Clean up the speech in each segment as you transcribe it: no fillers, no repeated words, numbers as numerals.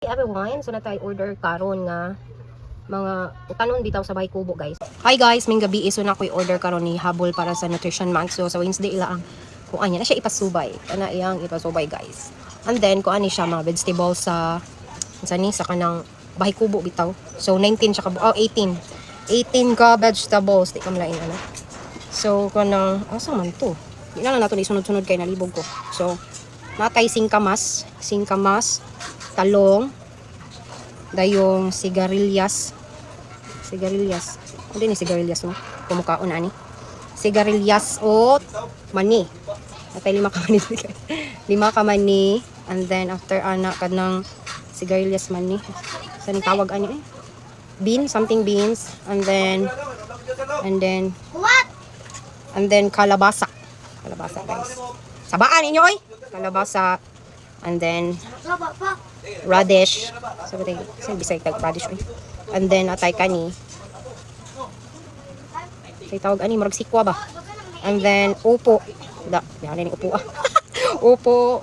Everyone, so na tayo order karon nga mga utanon bitaw sa Bahay Kubo, guys. Hi guys, ming gabi iso na ko order karon ni habol para sa Nutrition Month. So sa Wednesday ila ang kung anya na siya ipasubay. Ana iyang ipasubay, guys. And then kung ani siya mga vegetables sa sa kanang Bahay Kubo bitaw. So 19 siya ka 18. 18 ka vegetables, di ka malain ano. So kanang asa man to? Di na lang nato isunod-sunod kay nalibog ko. So natay singkamas, talong, dayong sigarilyas, hindi ni sigarilyas no, kumukaon ani, sigarilyas o mani, natay 5 ka mani, 5 ka mani, and then after anak kanang sigarilyas mani, sa ni tawag ani something beans, and then kalabasa guys, sabaan ninyo oy, kalabasa, and then radish, sabi bisay tag radish oy, and then atay kani say tawag ani murag sikwa ba, and then upo yan ni upo upo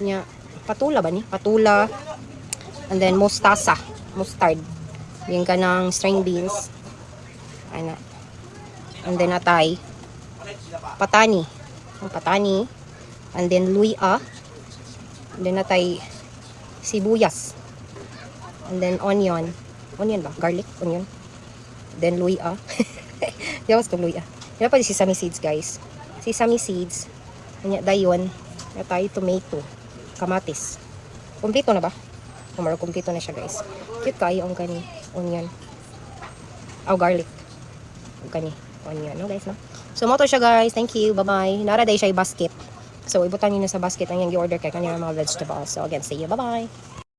nya, patula, and then mustard yung kanang string beans ana, and then atay patani, and then luya, and then natay sibuyas, and then onion ba? Garlic, onion, then luya. Yawas kong luya. Yan pa sesame seeds, guys. Sesame seeds. Kanya dayon. Natay tomato. Kamatis. Kumpleto na ba? Kumaro, kumpleto na siya, guys. Cute kayo ang kani. Onion. Garlic. Ang kani. Onion, no, guys, no? So, mo to siya, guys. Thank you. Bye-bye. Nara day siya basket. So, ibutan nyo na sa basket ang yung i-order kay kanya mga vegetables. So, again, see you. Bye-bye.